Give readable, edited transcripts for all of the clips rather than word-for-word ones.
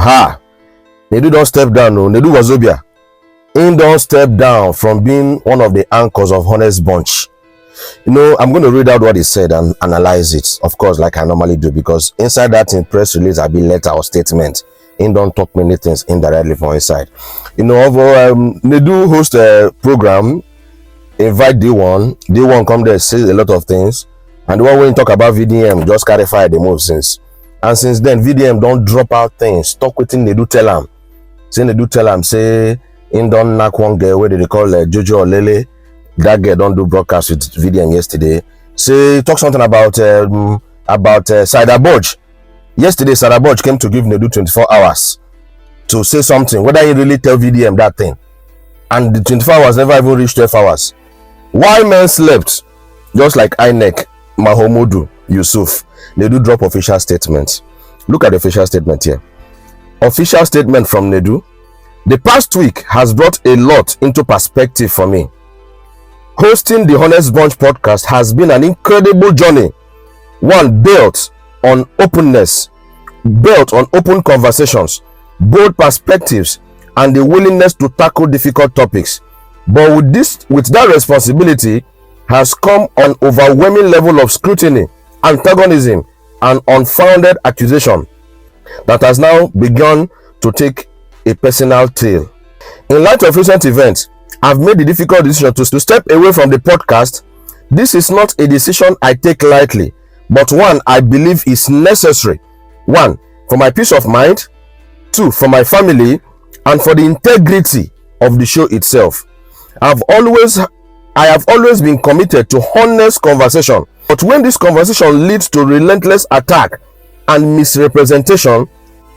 Ha! Nedu don't step down. No, Nedu wazobia. He don't step down from being one of the anchors of Honest Bunch. I'm going to read out what he said and analyze it, of course, like I normally do, because inside that in press release, I'll be letter or statement. He don't talk many things indirectly from inside. Nedu host a program, invite D1 come there, say a lot of things, and the one when you talk about VDM, just clarify the move since. And since then, VDM don't drop out things, talk with him, Nedu tell him. Say Nedu tell him, say, in don't knock one girl, where they call Jojo or Lele. That girl don't do broadcast with VDM yesterday. Say talk something about Sada Bodge. Yesterday, Sada Bodge came to give Nedu 24 hours to say something, whether he really tell VDM that thing. And the 24 hours never even reached 12 hours. Why men slept? Just like INEC, Mahomudu, Yusuf, Nedu drop official statement. Look at the official statement here. Official statement from Nedu. The past week has brought a lot into perspective for me. Hosting the Honest Bunch podcast has been an incredible journey. One built on openness, built on open conversations, bold perspectives, and the willingness to tackle difficult topics. But with that responsibility has come an overwhelming level of scrutiny, antagonism, and unfounded accusation that has now begun to take a personal tail. In light of recent events, I've made the difficult decision to step away from the podcast. This is not a decision I take lightly, but one I believe is necessary. One, for my peace of mind. Two, for my family, and for the integrity of the show itself. I have always been committed to honest conversation, but when this conversation leads to relentless attack and misrepresentation,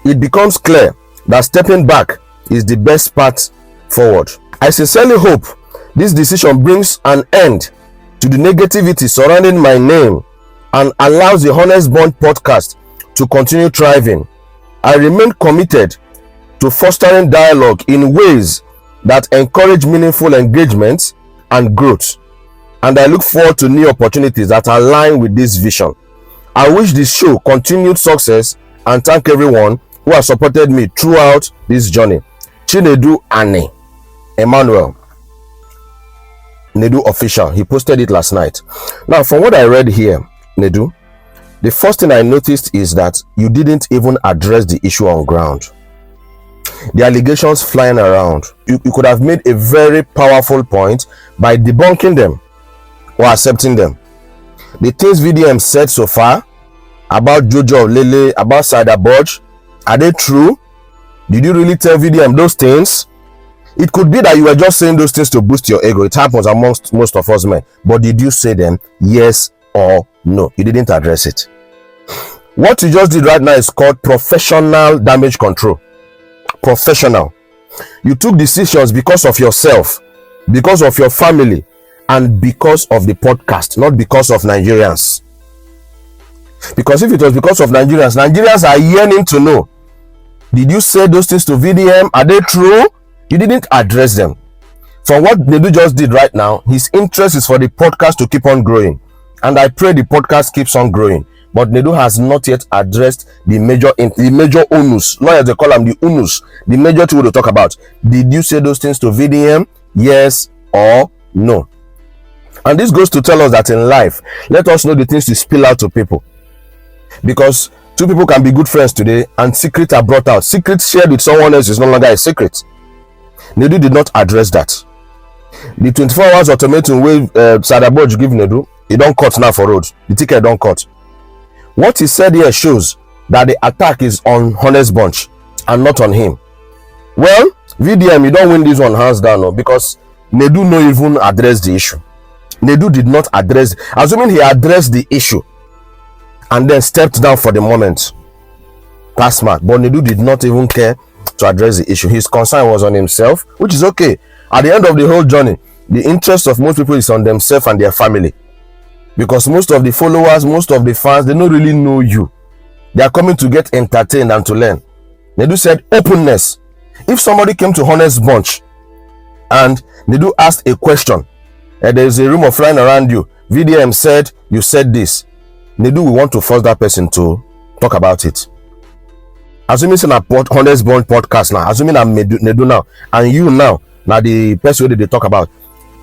it becomes clear that stepping back is the best path forward. I sincerely hope this decision brings an end to the negativity surrounding my name and allows the Honest Bunch podcast to continue thriving. I remain committed to fostering dialogue in ways that encourage meaningful engagement and growth, and I look forward to new opportunities that align with this vision. I wish this show continued success and thank everyone who has supported me throughout this journey. Chinedu Ane Emmanuel, Nedu official. He posted it last night. Now, from what I read here, Nedu, the first thing I noticed is that you didn't even address the issue on ground. The allegations flying around, you could have made a very powerful point by debunking them or accepting them. The things VDM said so far about Jojo, Lele, about Sada Bodge, are they true? Did you really tell VDM those things? It could be that you were just saying those things to boost your ego. It happens amongst most of us men. But did you say them? Yes or no? You didn't address it. What you just did right now is called professional damage control. Professional. You took decisions because of yourself, because of your family, and because of the podcast, not because of Nigerians. Because if it was because of Nigerians are yearning to know, did you say those things to VDM? Are they true? You didn't address them. From what Nedu just did right now, his interest is for the podcast to keep on growing. And I pray the podcast keeps on growing. But Nedu has not yet addressed the major onus. Lawyers, they call them the onus. The major thing to talk about. Did you say those things to VDM? Yes or no? And this goes to tell us that in life, let us know the things to spill out to people. Because two people can be good friends today and secrets are brought out. Secrets shared with someone else is no longer a secret. Nedu did not address that. The 24 hours ultimatum wey Sada Bodge give Nedu, he don't cut now for road. The ticket don't cut. What he said here shows that the attack is on Honest Bunch and not on him. Well, VDM, you don't win this one hands down, no, because Nedu no even address the issue. Nedu did not address, assuming he addressed the issue and then stepped down for the moment. Pass mark. But Nedu did not even care to address the issue. His concern was on himself, which is okay. At the end of the whole journey, the interest of most people is on themselves and their family. Because most of the followers, most of the fans, they don't really know you. They are coming to get entertained and to learn. Nedu said openness. If somebody came to Honest Bunch and Nedu asked a question, and there is a rumor flying around you, VDM said, you said this, Nedu will want to force that person to talk about it. Assuming say na honest bond podcast now, assuming I'm Nedu now, and you now the person wey they talk about,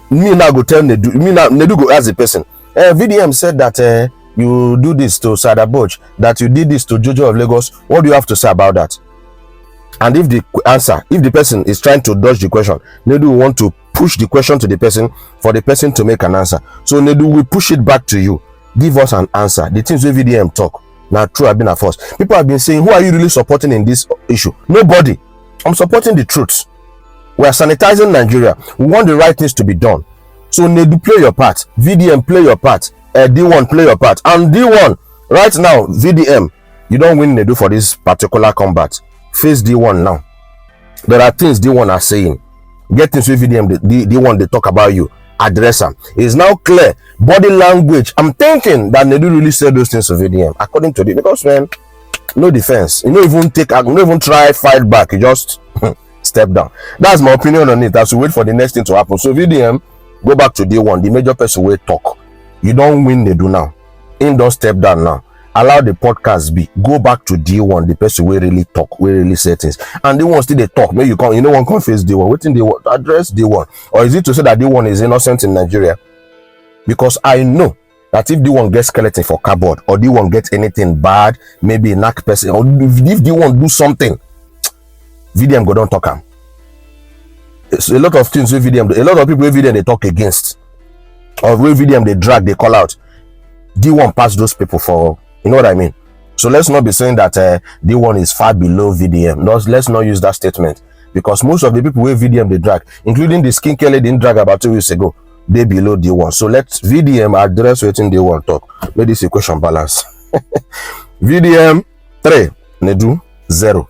me now go tell Nedu, me now Nedu go ask the person, VDM said that you do this to Sada Boch, that you did this to Jojo of Lagos. What do you have to say about that? And if the person is trying to dodge the question, Nedu will want to push the question to the person for the person to make an answer. So Nedu will push it back to you. Give us an answer. The things with VDM talk. Now true have been a force. People have been saying, who are you really supporting in this issue? Nobody. I'm supporting the truth. We are sanitizing Nigeria. We want the right things to be done. So Nedu, play your part. VDM, play your part. D1, play your part. And D1, right now, VDM, you don't win Nedu for this particular combat. Face D1 now. There are things D1 are saying. Get things with VDM, D1 they talk about you. Address them. It's now clear. Body language. I'm thinking that Nedu really said those things to VDM. According to the, because man, no defense. You don't even try fight back. You just step down. That's my opinion on it. As we wait for the next thing to happen. So VDM, go back to D1. The major person will talk. You don't win Nedu now. In don't step down now. Allow the podcast be. Go back to D1, the person will really talk, will really say things. And D1 still they talk. Maybe you know one can face D1. Waiting D1 address D1. Or is it to say that D1 is innocent in Nigeria? Because I know that if D1 gets skeleton for cardboard, or D1 gets anything bad, maybe a knock person, or if D1 do something, VDM go don't talk him. It's a lot of things with VDM. A lot of people with VDM they talk against. Or with VDM they drag, they call out. D1 pass those people for, you know what I mean? So let's not be saying that D1 is far below VDM. Let's not use that statement, because most of the people with VDM they drag, including the skincare lady in drag about 2 weeks ago, they below D1. So let VDM address what in D1 talk. Make this equation balance. VDM 3, Nedu 0.